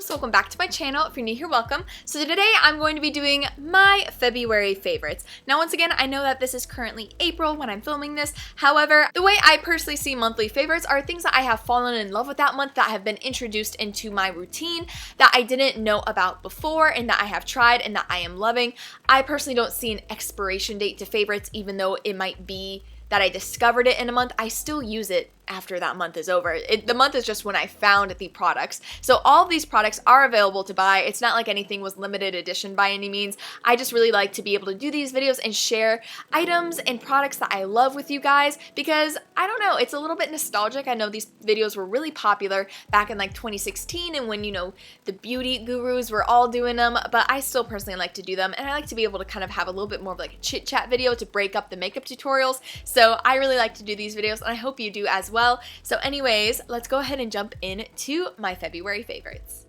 loves, welcome back to my channel. If you're new here, welcome. So today I'm going to be doing my February favorites. Now once again, I know that this is currently April when I'm filming this. However, the way I personally see monthly favorites are things that I have fallen in love with that month, that have been introduced into my routine, that I didn't know about before and that I have tried and that I am loving. I personally don't see an expiration date to favorites, even though it might be that I discovered it in a month. I still use it after that month is over. The month is just when I found the products. So all of these products are available to buy. It's not like anything was limited edition by any means. I just really like to be able to do these videos and share items and products that I love with you guys because, I don't know, it's a little bit nostalgic. I know these videos were really popular back in like 2016 and when, you know, the beauty gurus were all doing them, but I still personally like to do them and I like to be able to kind of have a little bit more of like a chit chat video to break up the makeup tutorials. So I really like to do these videos and I hope you do as well. So anyways, let's go ahead and jump into my February favorites.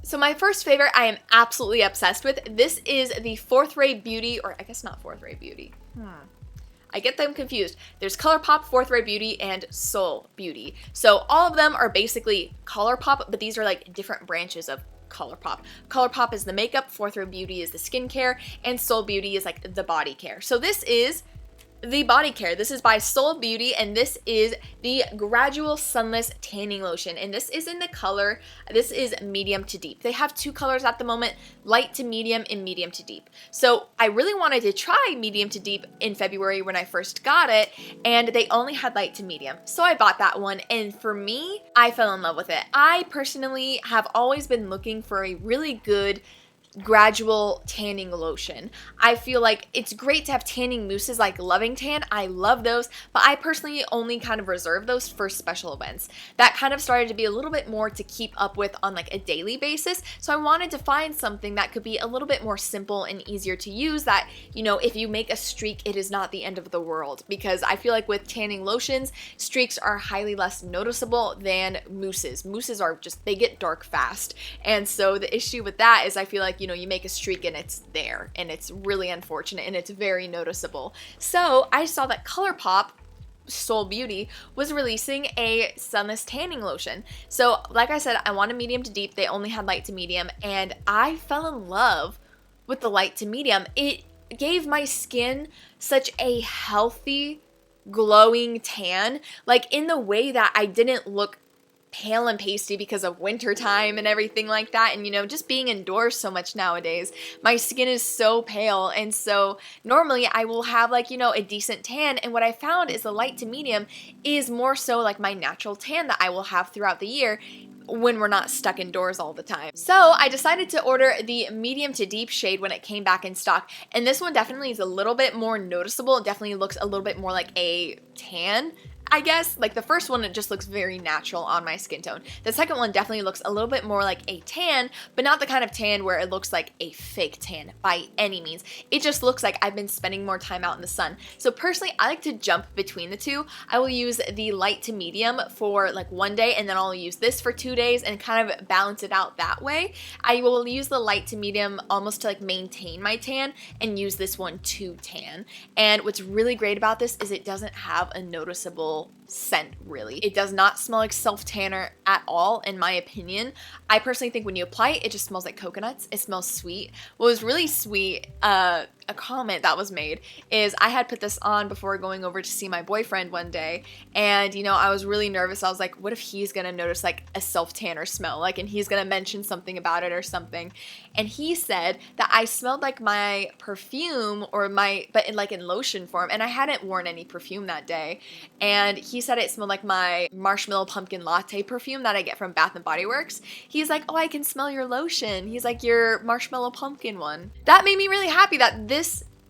So my first favorite I am absolutely obsessed with. This is the Fourth Ray Beauty, or I guess not Fourth Ray Beauty. I get them confused. There's ColourPop, Fourth Ray Beauty, and Soul Beauty. So all of them are basically ColourPop, but these are like different branches of ColourPop. ColourPop is the makeup, Fourth Ray Beauty is the skincare, and Soul Beauty is like the body care. So this is the body care. This is by Soul Beauty and this is the Gradual Sunless Tanning Lotion and this is in the color, this is medium to deep. They have two colors at the moment, light to medium and medium to deep. So I really wanted to try medium to deep in February when I first got it and they only had light to medium. So I bought that one and for me, I fell in love with it. I personally have always been looking for a really good gradual tanning lotion. I feel like it's great to have tanning mousses like Loving Tan. I love those, but I personally only kind of reserve those for special events. That kind of started to be a little bit more to keep up with on like a daily basis. So I wanted to find something that could be a little bit more simple and easier to use that, you know, if you make a streak, it is not the end of the world because I feel like with tanning lotions, streaks are highly less noticeable than mousses. Mousses are just, they get dark fast. And so the issue with that is I feel like, you know, you make a streak and it's there and it's really unfortunate and it's very noticeable. So I saw that ColourPop Soul Beauty was releasing a sunless tanning lotion. So like I said, I wanted medium to deep. They only had light to medium and I fell in love with the light to medium. It gave my skin such a healthy, glowing tan, like in the way that I didn't look pale and pasty because of winter time and everything like that, and you know, just being indoors so much nowadays, my skin is so pale, and so normally I will have like, you know, a decent tan, and what I found is the light to medium is more so like my natural tan that I will have throughout the year when we're not stuck indoors all the time. So I decided to order the medium to deep shade when it came back in stock, and this one definitely is a little bit more noticeable. It definitely looks a little bit more like a tan, I guess. Like the first one, it just looks very natural on my skin tone. The second one definitely looks a little bit more like a tan, but not the kind of tan where it looks like a fake tan by any means. It just looks like I've been spending more time out in the sun. So personally, I like to jump between the two. I will use the light to medium for like one day and then I'll use this for 2 days and kind of balance it out that way. I will use the light to medium almost to like maintain my tan and use this one to tan. And what's really great about this is it doesn't have a noticeable scent, really. It does not smell like self-tanner at all, in my opinion. I personally think when you apply it, it just smells like coconuts. It smells sweet. What was really sweet, a comment that was made is I had put this on before going over to see my boyfriend one day, and you know, I was really nervous. I was like, what if he's gonna notice like a self-tanner smell, like, and he's gonna mention something about it or something, and he said that I smelled like my perfume or but in like in lotion form, and I hadn't worn any perfume that day, and he said it smelled like my marshmallow pumpkin latte perfume that I get from Bath and Body Works. He's like, oh, I can smell your lotion. He's like, your marshmallow pumpkin one. That made me really happy that this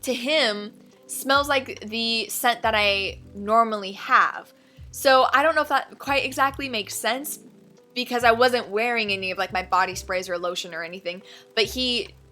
to him smells like the scent that I normally have. So I don't know if that quite exactly makes sense because I wasn't wearing any of like my body sprays or lotion or anything, but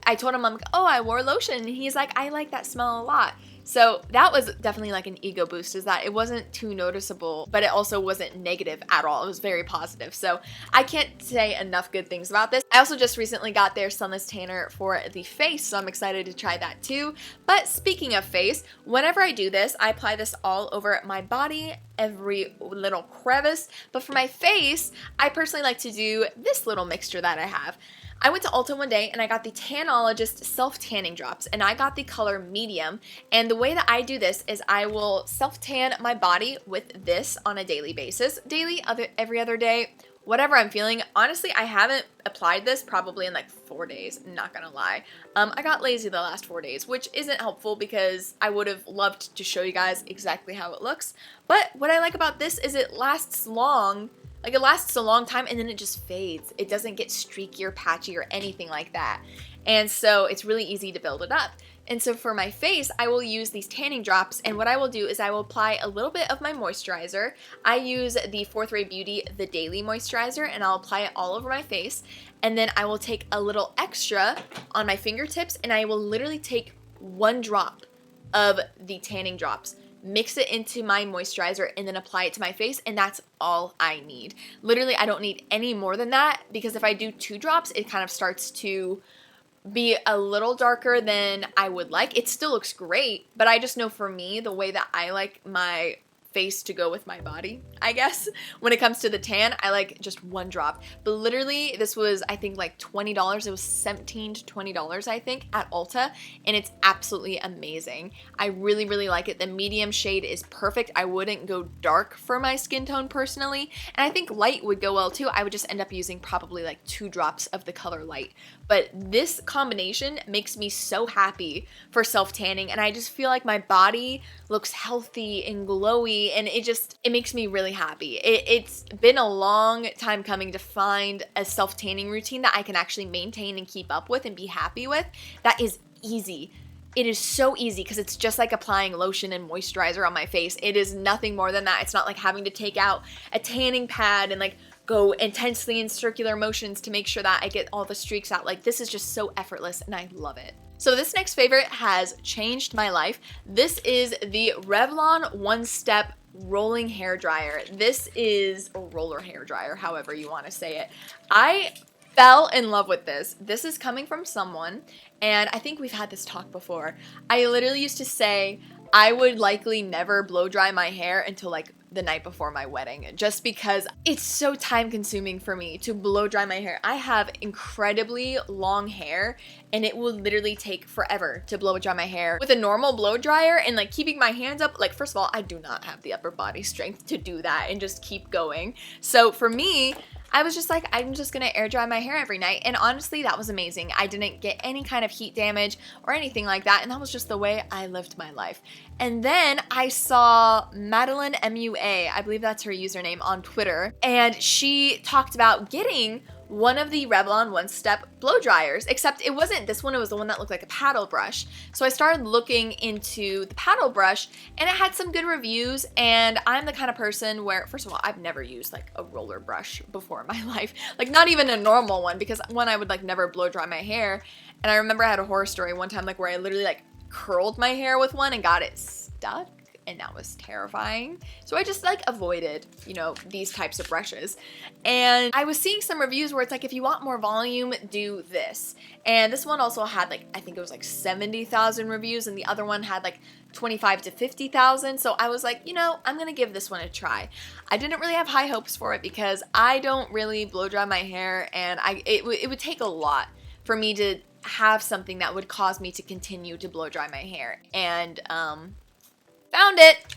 I told him, I'm like, oh, I wore lotion, and he's like, I like that smell a lot. So that was definitely like an ego boost, is that it wasn't too noticeable, but it also wasn't negative at all. It was very positive. So I can't say enough good things about this. I also just recently got their Sunless Tanner for the face, so I'm excited to try that too. But speaking of face, whenever I do this, I apply this all over my body, every little crevice. But for my face, I personally like to do this little mixture that I have. I went to Ulta one day and I got the Tanologist self-tanning drops, and I got the color medium. And the way that I do this is I will self-tan my body with this on a daily basis. Daily, every other day, whatever I'm feeling. Honestly, I haven't applied this probably in like 4 days, not gonna lie. I got lazy the last 4 days, which isn't helpful because I would have loved to show you guys exactly how it looks. But what I like about this is it lasts long. Like, it lasts a long time and then it just fades. It doesn't get streaky or patchy or anything like that. And so it's really easy to build it up. And so for my face, I will use these tanning drops, and what I will do is I will apply a little bit of my moisturizer. I use the 4th Ray Beauty The Daily Moisturizer, and I'll apply it all over my face. And then I will take a little extra on my fingertips, and I will literally take 1 drop of the tanning drops, mix it into my moisturizer, and then apply it to my face, and that's all I need. Literally, I don't need any more than that, because if I do 2 drops, it kind of starts to be a little darker than I would like. It still looks great, but I just know for me, the way that I like my face to go with my body, I guess, when it comes to the tan, I like just 1 drop. But literally, this was, I think, like $20. It was $17 to $20, I think, at Ulta, and it's absolutely amazing. I really, really like it. The medium shade is perfect. I wouldn't go dark for my skin tone personally, and I think light would go well too. I would just end up using probably like 2 drops of the color light. But this combination makes me so happy for self-tanning, and I just feel like my body looks healthy and glowy, and it makes me really happy. It's been a long time coming to find a self-tanning routine that I can actually maintain and keep up with and be happy with. That is easy. It is so easy because it's just like applying lotion and moisturizer on my face. It is nothing more than that. It's not like having to take out a tanning pad and like go intensely in circular motions to make sure that I get all the streaks out. Like, this is just so effortless, and I love it. So this next favorite has changed my life. This is the Revlon One Step Rolling Hair Dryer. This is a roller hair dryer, however you want to say it. I fell in love with this. This is coming from someone, and I think we've had this talk before. I literally used to say I would likely never blow dry my hair until like the night before my wedding, just because it's so time consuming for me to blow dry my hair. I have incredibly long hair, and it will literally take forever to blow dry my hair. With a normal blow dryer and like keeping my hands up, like, first of all, I do not have the upper body strength to do that and just keep going. So for me, I was just like, I'm just gonna air dry my hair every night, and honestly, that was amazing. I didn't get any kind of heat damage or anything like that, and that was just the way I lived my life. And then I saw Madalyn MUA, I believe that's her username on Twitter, and she talked about getting one of the Revlon One Step blow dryers, except it wasn't this one, it was the one that looked like a paddle brush. So I started looking into the paddle brush, and it had some good reviews, and I'm the kind of person where, first of all, I've never used like a roller brush before in my life, like not even a normal one, because one, I would like never blow dry my hair. And I remember I had a horror story one time, like where I literally like curled my hair with one and got it stuck, and that was terrifying. So I just like avoided, you know, these types of brushes. And I was seeing some reviews where it's like, if you want more volume, do this. And this one also had like, I think it was like 70,000 reviews, and the other one had like 25 to 50,000. So I was like, you know, I'm gonna give this one a try. I didn't really have high hopes for it because I don't really blow dry my hair, and it would take a lot for me to have something that would cause me to continue to blow dry my hair. And found it.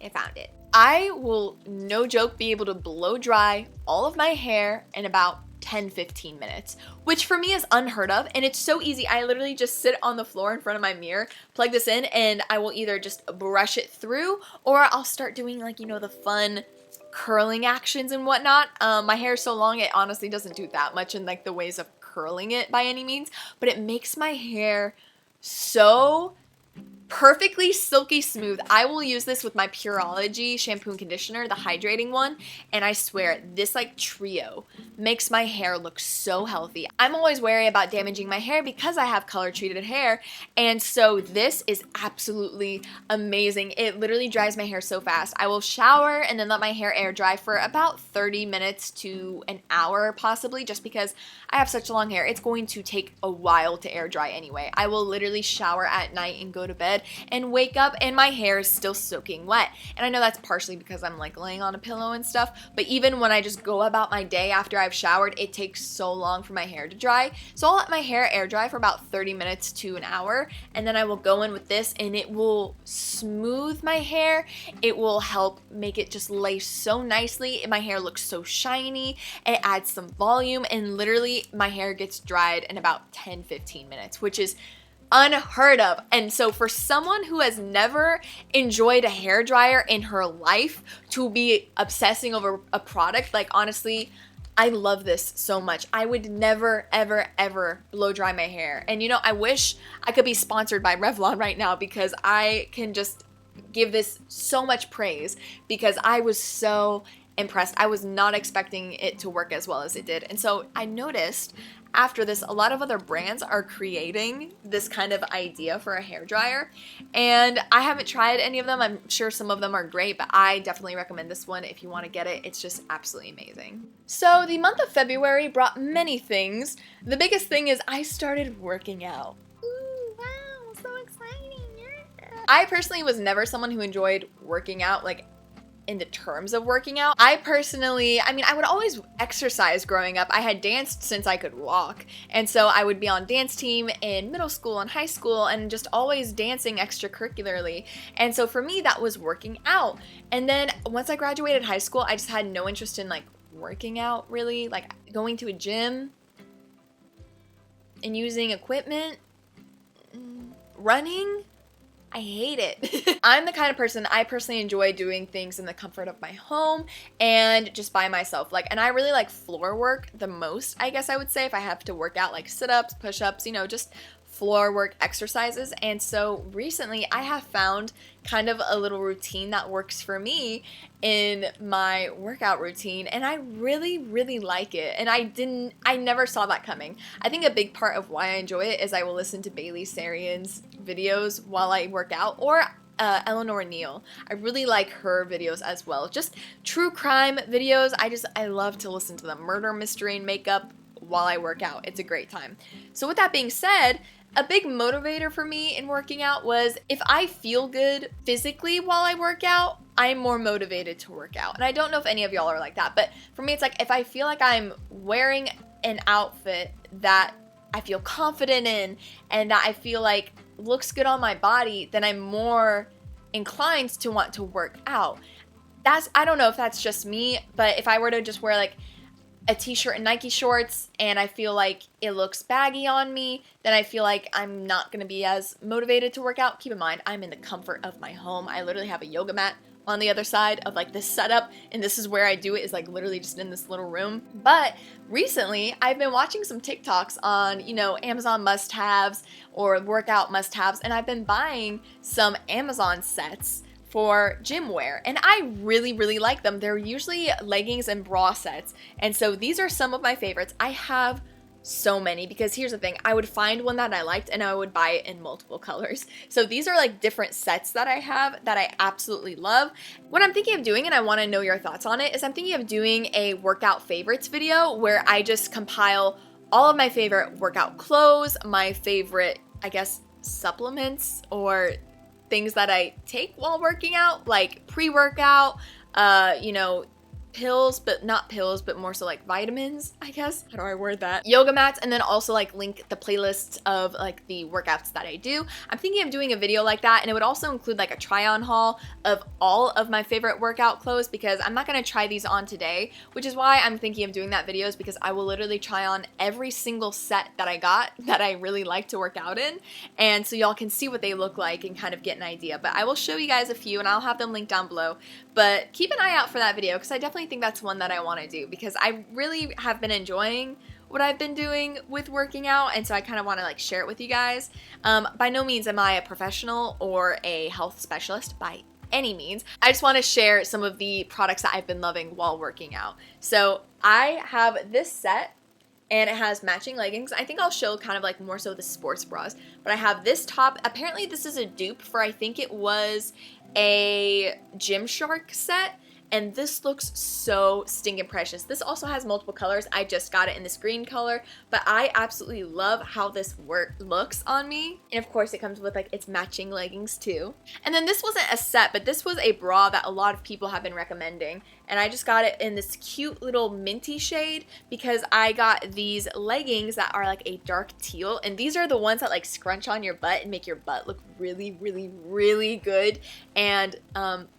I found it. I will, no joke, be able to blow dry all of my hair in about 10-15 minutes, which for me is unheard of, and it's so easy. I literally just sit on the floor in front of my mirror, plug this in, and I will either just brush it through, or I'll start doing, like, you know, the fun curling actions and whatnot. My hair is so long, it honestly doesn't do that much in like the ways of curling it by any means, but it makes my hair so perfectly silky smooth. I will use this with my Pureology shampoo and conditioner, the hydrating one, and I swear this like trio makes my hair look so healthy. I'm always wary about damaging my hair because I have color treated hair, and so this is absolutely amazing. It literally dries my hair so fast. I will shower and then let my hair air dry for about 30 minutes to an hour possibly, just because I have such long hair. It's going to take a while to air dry anyway. I will literally shower at night and go to bed and wake up and my hair is still soaking wet. And I know that's partially because I'm like laying on a pillow and stuff, but even when I just go about my day after I've showered, it takes so long for my hair to dry. So I'll let my hair air dry for about 30 minutes to an hour, and then I will go in with this and it will smooth my hair. It will help make it just lay so nicely. My hair looks so shiny. It adds some volume, and literally my hair gets dried in about 10-15 minutes, which is unheard of. And so for someone who has never enjoyed a hairdryer in her life to be obsessing over a product, like honestly, I love this so much. I would never, ever, ever blow dry my hair. And you know, I wish I could be sponsored by Revlon right now because I can just give this so much praise because I was so impressed. I was not expecting it to work as well as it did. And so I noticed after this, a lot of other brands are creating this kind of idea for a hairdryer, and I haven't tried any of them. I'm sure some of them are great, but I definitely recommend this one if you want to get it. It's just absolutely amazing. So the month of February brought many things. The biggest thing is I started working out. Ooh, wow, so exciting. Yeah. I personally was never someone who enjoyed working out, like in the terms of working out. I would always exercise growing up. I had danced since I could walk, and so I would be on dance team in middle school and high school and just always dancing extracurricularly, and so for me that was working out. And then once I graduated high school, I just had no interest in like working out really, like going to a gym and using equipment, running. I hate it. I'm the kind of person, I personally enjoy doing things in the comfort of my home and just by myself. And I really like floor work the most, I guess I would say, if I have to work out, like sit-ups, push-ups, you know, just floor work exercises. And so recently I have found kind of a little routine that works for me in my workout routine, and I really, really like it. And I never saw that coming. I think a big part of why I enjoy it is I will listen to Bailey Sarian's videos while I work out, or Eleanor Neal. I really like her videos as well. Just true crime videos. I love to listen to them. Murder, mystery, and makeup while I work out. It's a great time. So with that being said, a big motivator for me in working out was if I feel good physically while I work out, I'm more motivated to work out. And I don't know if any of y'all are like that, but for me it's like if I feel like I'm wearing an outfit that I feel confident in and that I feel like looks good on my body, then I'm more inclined to want to work out. I don't know if that's just me, but if I were to just wear like a t-shirt and Nike shorts and I feel like it looks baggy on me, then I feel like I'm not going to be as motivated to work out. Keep in mind, I'm in the comfort of my home. I literally have a yoga mat on the other side of like this setup, and this is where I do it, is like literally just in this little room. But recently I've been watching some TikToks on, you know, Amazon must-haves or workout must-haves, and I've been buying some Amazon sets for gym wear, and I really, really like them. They're usually leggings and bra sets, and so these are some of my favorites. I have so many because here's the thing, I would find one that I liked and I would buy it in multiple colors. So these are like different sets that I have that I absolutely love. What I'm thinking of doing, and I want to know your thoughts on it, is I'm thinking of doing a workout favorites video where I just compile all of my favorite workout clothes, my favorite, I guess, supplements or things that I take while working out, like pre-workout, you know, pills, but not pills, but more so like vitamins, I guess. How do I word that? Yoga mats, and then also like link the playlists of like the workouts that I do. I'm thinking of doing a video like that, and it would also include like a try-on haul of all of my favorite workout clothes, because I'm not going to try these on today, which is why I'm thinking of doing that video, is because I will literally try on every single set that I got that I really like to work out in, and so y'all can see what they look like and kind of get an idea. But I will show you guys a few, and I'll have them linked down below. But keep an eye out for that video, because I definitely think that's one that I want to do, because I really have been enjoying what I've been doing with working out, and so I kind of want to like share it with you guys. By no means am I a professional or a health specialist by any means. I just want to share some of the products that I've been loving while working out. So I have this set, and it has matching leggings. I think I'll show kind of like more so the sports bras, but I have this top. Apparently this is a dupe for, I think it was a Gymshark set, and this looks so stinking precious. This also has multiple colors. I just got it in this green color, but I absolutely love how this looks on me. And of course it comes with like its matching leggings too. And then this wasn't a set, but this was a bra that a lot of people have been recommending. And I just got it in this cute little minty shade because I got these leggings that are like a dark teal, and these are the ones that like scrunch on your butt and make your butt look really, really, really good. And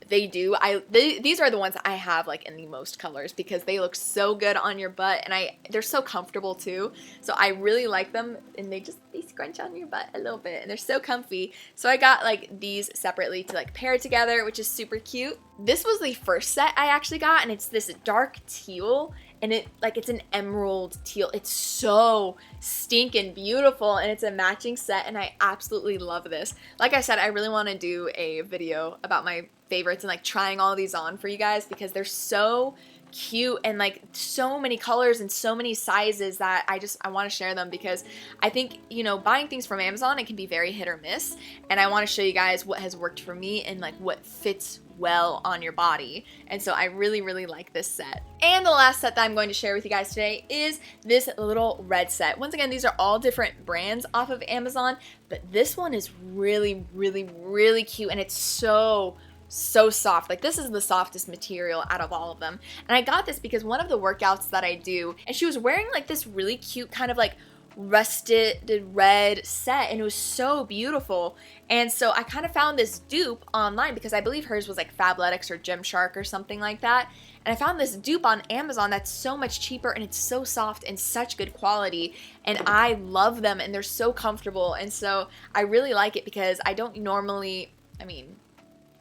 they do. These are the ones that I have like in the most colors because they look so good on your butt, and they're so comfortable too. So I really like them, and they scrunch on your butt a little bit, and they're so comfy. So I got like these separately to like pair together, which is super cute. This was the first set I actually got, and it's this dark teal, and it's an emerald teal. It's so stinking beautiful, and it's a matching set, and I absolutely love this. Like I said, I really want to do a video about my favorites and like trying all these on for you guys because they're so cute and like so many colors and so many sizes that I want to share them because I think, you know, buying things from Amazon, it can be very hit or miss, and I want to show you guys what has worked for me and like what fits well on your body. And so I really, really like this set. And the last set that I'm going to share with you guys today is this little red set. Once again, these are all different brands off of Amazon, but this one is really, really, really cute, and it's so soft. Like, this is the softest material out of all of them. And I got this because one of the workouts that I do, and she was wearing like this really cute kind of like rusted red set, and it was so beautiful. And so I kind of found this dupe online because I believe hers was like Fabletics or Gymshark or something like that. And I found this dupe on Amazon that's so much cheaper, and it's so soft and such good quality, and I love them, and they're so comfortable. And so I really like it because I don't normally, I mean,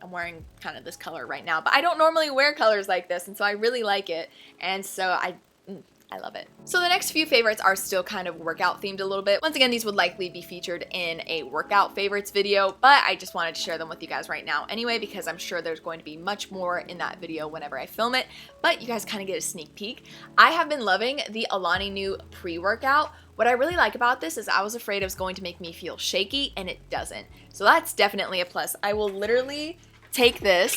I'm wearing kind of this color right now, but I don't normally wear colors like this, and so I really like it. And so I love it. So the next few favorites are still kind of workout themed a little bit. Once again, these would likely be featured in a workout favorites video, but I just wanted to share them with you guys right now anyway because I'm sure there's going to be much more in that video whenever I film it, but you guys kind of get a sneak peek. I have been loving the Alani Nu pre-workout. What I really like about this is I was afraid it was going to make me feel shaky, and it doesn't. So that's definitely a plus. I will literally take this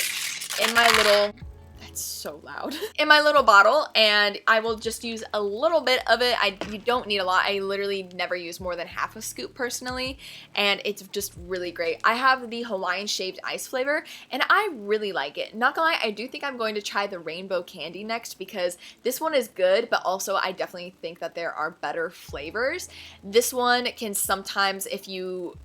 in my little, that's so loud, in my little bottle, and I will just use a little bit of it. You don't need a lot. I literally never use more than half a scoop personally, and it's just really great. I have the Hawaiian shaved ice flavor, and I really like it. Not gonna lie, I do think I'm going to try the rainbow candy next because this one is good, but also I definitely think that there are better flavors. This one can sometimes, if you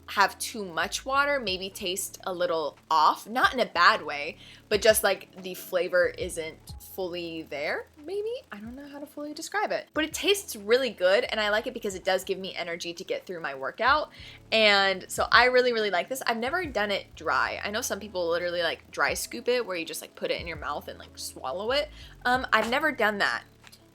have too much water, maybe taste a little off, not in a bad way, but just like the flavor isn't fully there, maybe? I don't know how to fully describe it, but it tastes really good, and I like it because it does give me energy to get through my workout. And so I really, really like this. I've never done it dry. I know some people literally like dry scoop it where you just like put it in your mouth and like swallow it. I've never done that.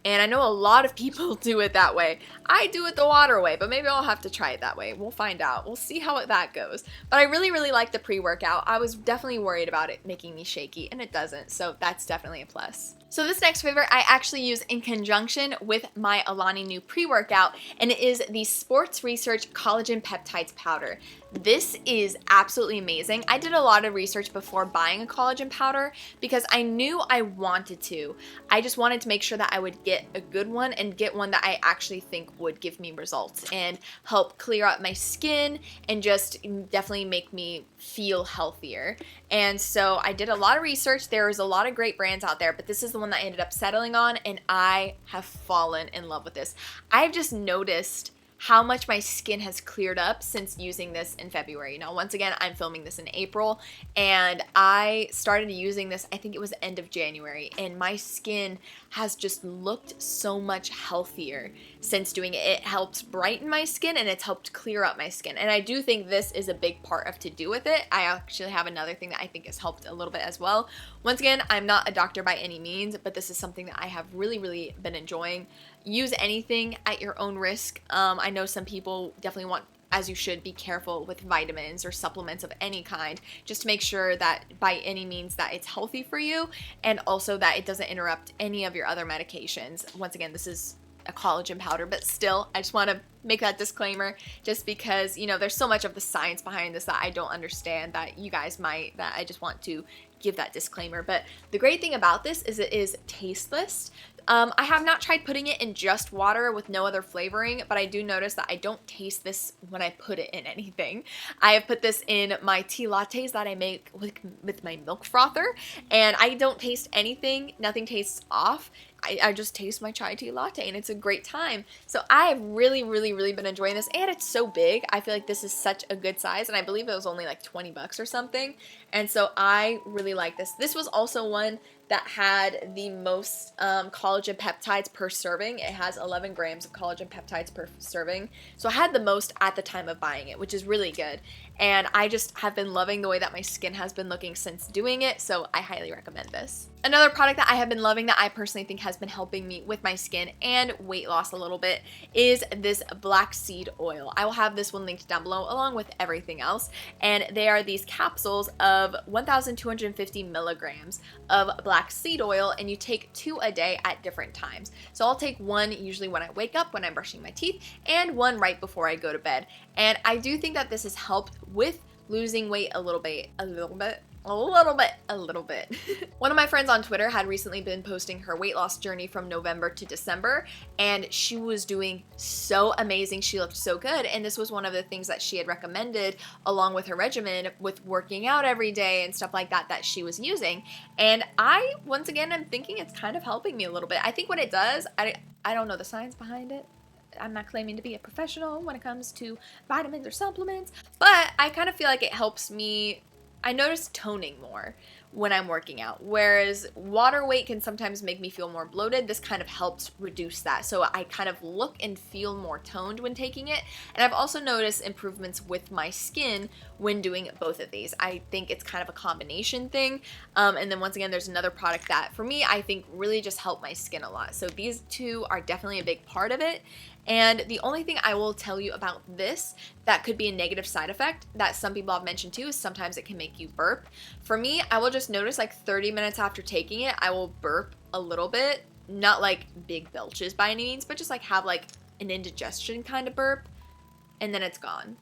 And I know a lot of people do it that way. I do it the water way, but maybe I'll have to try it that way. We'll find out. We'll see how that goes. But I really, really like the pre-workout. I was definitely worried about it making me shaky, and it doesn't. So that's definitely a plus. So this next favorite I actually use in conjunction with my Alani Nu pre-workout, and it is the Sports Research Collagen Peptides Powder. This is absolutely amazing. I did a lot of research before buying a collagen powder because I knew I wanted to. I just wanted to make sure that I would get a good one and get one that I actually think would give me results and help clear up my skin and just definitely make me feel healthier. And so I did a lot of research. There's a lot of great brands out there, but this is the one that I ended up settling on, and I have fallen in love with this. I've just noticed how much my skin has cleared up since using this in February. Now, once again, I'm filming this in April, and I started using this, I think it was the end of January, and my skin has just looked so much healthier since doing it. It helps brighten my skin and it's helped clear up my skin. And I do think this is a big part of to do with it. I actually have another thing that I think has helped a little bit as well. Once again, I'm not a doctor by any means, but this is something that I have really been enjoying. Use anything at your own risk. I know some people definitely want, as you should, be careful with vitamins or supplements of any kind, just to make sure that by any means that it's healthy for you, and also that it doesn't interrupt any of your other medications. Once again, this is a collagen powder, but still, I just want to make that disclaimer just because, you know, there's so much of the science behind this that I don't understand that you guys might, that I just want to give that disclaimer. But the great thing about this is it is tasteless. I have not tried putting it in just water with no other flavoring, but I do notice that I don't taste this when I put it in anything. I have put this in my tea lattes that I make with my milk frother, and I don't taste anything. Nothing tastes off. I just taste my chai tea latte, and it's a great time. So I have really been enjoying this, and it's so big. I feel like this is such a good size, and I believe it was only like 20 bucks or something. And so I really like this. This was also one that had the most collagen peptides per serving. It has 11 grams of collagen peptides per serving. So I had the most at the time of buying it, which is really good. And I just have been loving the way that my skin has been looking since doing it, so I highly recommend this. Another product that I have been loving that I personally think has been helping me with my skin and weight loss a little bit is this black seed oil. I will have this one linked down below along with everything else. And they are these capsules of 1,250 milligrams of black seed oil, and you take 2 a day at different times. So I'll take one usually when I wake up, when I'm brushing my teeth, and one right before I go to bed. And I do think that this has helped with losing weight a little bit. One of my friends on Twitter had recently been posting her weight loss journey from November to December, and she was doing so amazing. She looked so good, and this was one of the things that she had recommended along with her regimen with working out every day and stuff like that that she was using. And I, once again, I'm thinking it's kind of helping me a little bit. I think what it does, I don't know the science behind it. I'm not claiming to be a professional when it comes to vitamins or supplements, but I kind of feel like it helps me. I notice toning more when I'm working out, whereas water weight can sometimes make me feel more bloated. This kind of helps reduce that, so I kind of look and feel more toned when taking it. And I've also noticed improvements with my skin when doing both of these. I think it's kind of a combination thing. And then once again, there's another product that for me I think really just helped my skin a lot. So these two are definitely a big part of it. And the only thing I will tell you about this that could be a negative side effect that some people have mentioned too is sometimes it can make you burp. For me, I will just notice like 30 minutes after taking it, I will burp a little bit. Not like big belches by any means, but just like have like an indigestion kind of burp, and then it's gone.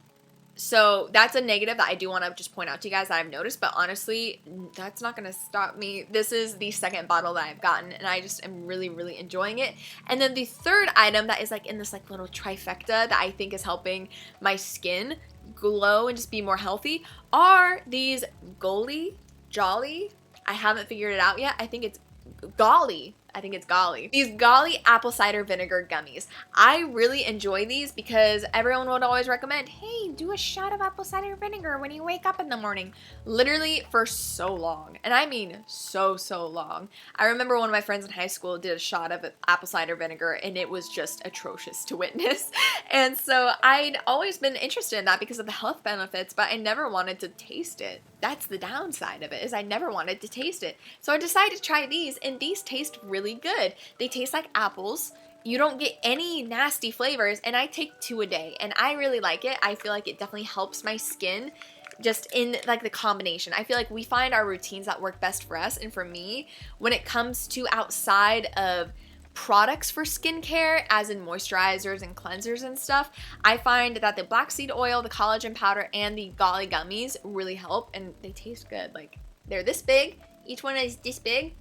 So that's a negative that I do want to just point out to you guys that I've noticed, but honestly, that's not going to stop me. This is the second bottle that I've gotten, and I just am really enjoying it. And then the third item that is like in this like little trifecta that I think is helping my skin glow and just be more healthy are these Jolly. I haven't figured it out yet. I think it's Golly. These Golly apple cider vinegar gummies. I really enjoy these because everyone would always recommend, hey, do a shot of apple cider vinegar when you wake up in the morning. Literally for so long. And I mean so long. I remember one of my friends in high school did a shot of apple cider vinegar, and it was just atrocious to witness. And so I'd always been interested in that because of the health benefits, but I never wanted to taste it. That's the downside of it, is I never wanted to taste it. So I decided to try these, and these taste really good. They taste like apples. You don't get any nasty flavors, and I take 2 a day, and I really like it. I feel like it definitely helps my skin just in like the combination. I feel like we find our routines that work best for us, and for me, when it comes to outside of products for skincare, as in moisturizers and cleansers and stuff, I find that the black seed oil, the collagen powder, and the Golly gummies really help, and they taste good. Like, they're this big. Each one is this big,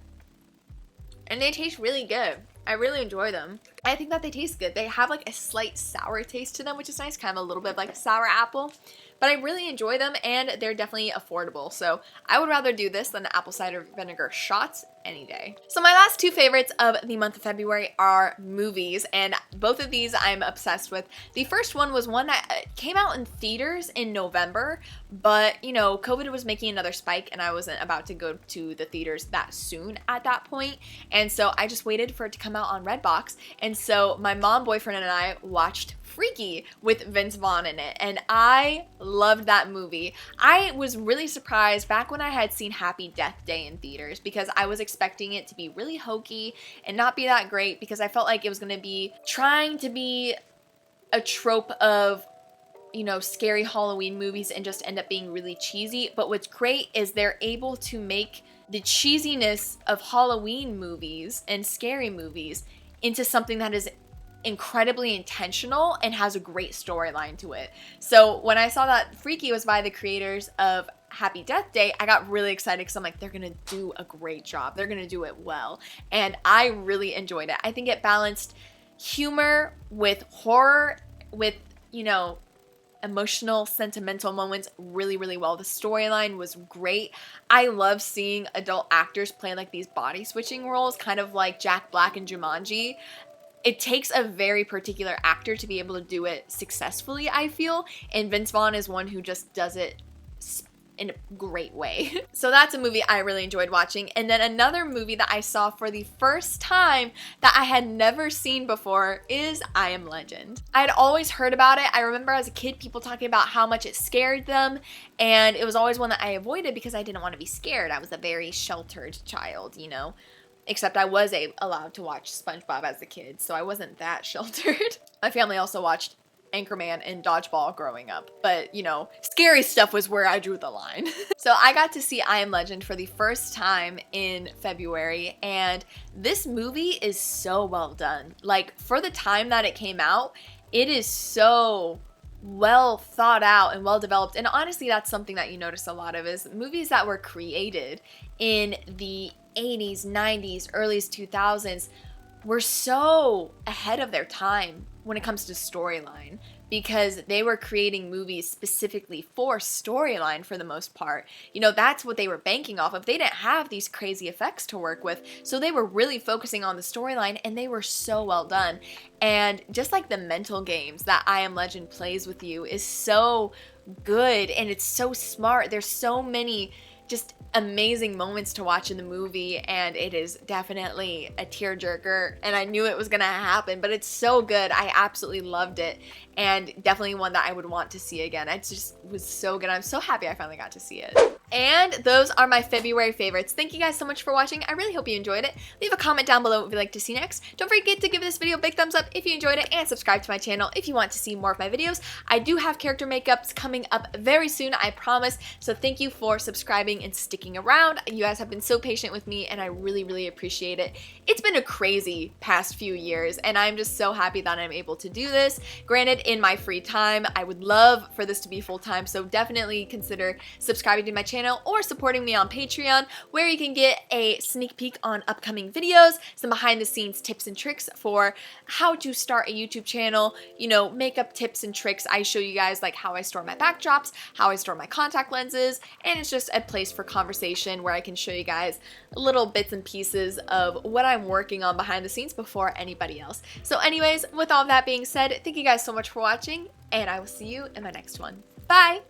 and they taste really good. I really enjoy them. I think that they taste good. They have like a slight sour taste to them, which is nice, kind of a little bit of like sour apple. But I really enjoy them, and they're definitely affordable. So I would rather do this than the apple cider vinegar shots any day. So my last two favorites of the month of February are movies, and both of these I'm obsessed with. The first one was one that came out in theaters in November, but you know, COVID was making another spike and I wasn't about to go to the theaters that soon at that point, and so I just waited for it to come out on Redbox. And so my mom, boyfriend, and I watched Freaky with Vince Vaughn in it, and I loved that movie. I was really surprised back when I had seen Happy Death Day in theaters because I was expecting it to be really hokey and not be that great, because I felt like it was going to be trying to be a trope of, you know, scary Halloween movies and just end up being really cheesy. But what's great is they're able to make the cheesiness of Halloween movies and scary movies into something that is incredibly intentional and has a great storyline to it. So when I saw that Freaky was by the creators of Happy Death Day, I got really excited because I'm like, they're gonna do a great job. They're gonna do it well. And I really enjoyed it. I think it balanced humor with horror, with, you know, emotional, sentimental moments really, really well. The storyline was great. I love seeing adult actors play like these body switching roles, kind of like Jack Black in Jumanji. It takes a very particular actor to be able to do it successfully, I feel, and Vince Vaughn is one who just does it in a great way. So that's a movie I really enjoyed watching. And then another movie that I saw for the first time that I had never seen before is I Am Legend. I had always heard about it. I remember as a kid people talking about how much it scared them, and it was always one that I avoided because I didn't want to be scared. I was a very sheltered child, you know. Except I was allowed to watch SpongeBob as a kid, so I wasn't that sheltered. My family also watched Anchorman and Dodgeball growing up, but you know, scary stuff was where I drew the line. So I got to see I Am Legend for the first time in February, and this movie is so well done. Like, for the time that it came out, it is so well thought out and well developed. And honestly, that's something that you notice a lot of, is movies that were created in the 80s, 90s, early 2000s were so ahead of their time when it comes to storyline, because they were creating movies specifically for storyline for the most part. You know, that's what they were banking off of. They didn't have these crazy effects to work with, so they were really focusing on the storyline, and they were so well done. And just like the mental games that I Am Legend plays with you is so good, and it's so smart. There's so many just amazing moments to watch in the movie, and it is definitely a tearjerker, and I knew it was gonna happen, but it's so good. I absolutely loved it, and definitely one that I would want to see again. It just was so good. I'm so happy I finally got to see it. And those are my February favorites. Thank you guys so much for watching. I really hope you enjoyed it. Leave a comment down below what you'd like to see next. Don't forget to give this video a big thumbs up if you enjoyed it, and subscribe to my channel if you want to see more of my videos. I do have character makeups coming up very soon, I promise. So thank you for subscribing and sticking around. You guys have been so patient with me, and I really, really appreciate it. It's been a crazy past few years, and I'm just so happy that I'm able to do this. Granted, in my free time, I would love for this to be full-time, so definitely consider subscribing to my channel or supporting me on Patreon, where you can get a sneak peek on upcoming videos, some behind-the-scenes tips and tricks for how to start a YouTube channel, you know, makeup tips and tricks. I show you guys like how I store my backdrops, how I store my contact lenses, and it's just a place for conversation where I can show you guys little bits and pieces of what I'm working on behind the scenes before anybody else. So anyways, with all that being said, thank you guys so much for watching, and I will see you in my next one. Bye!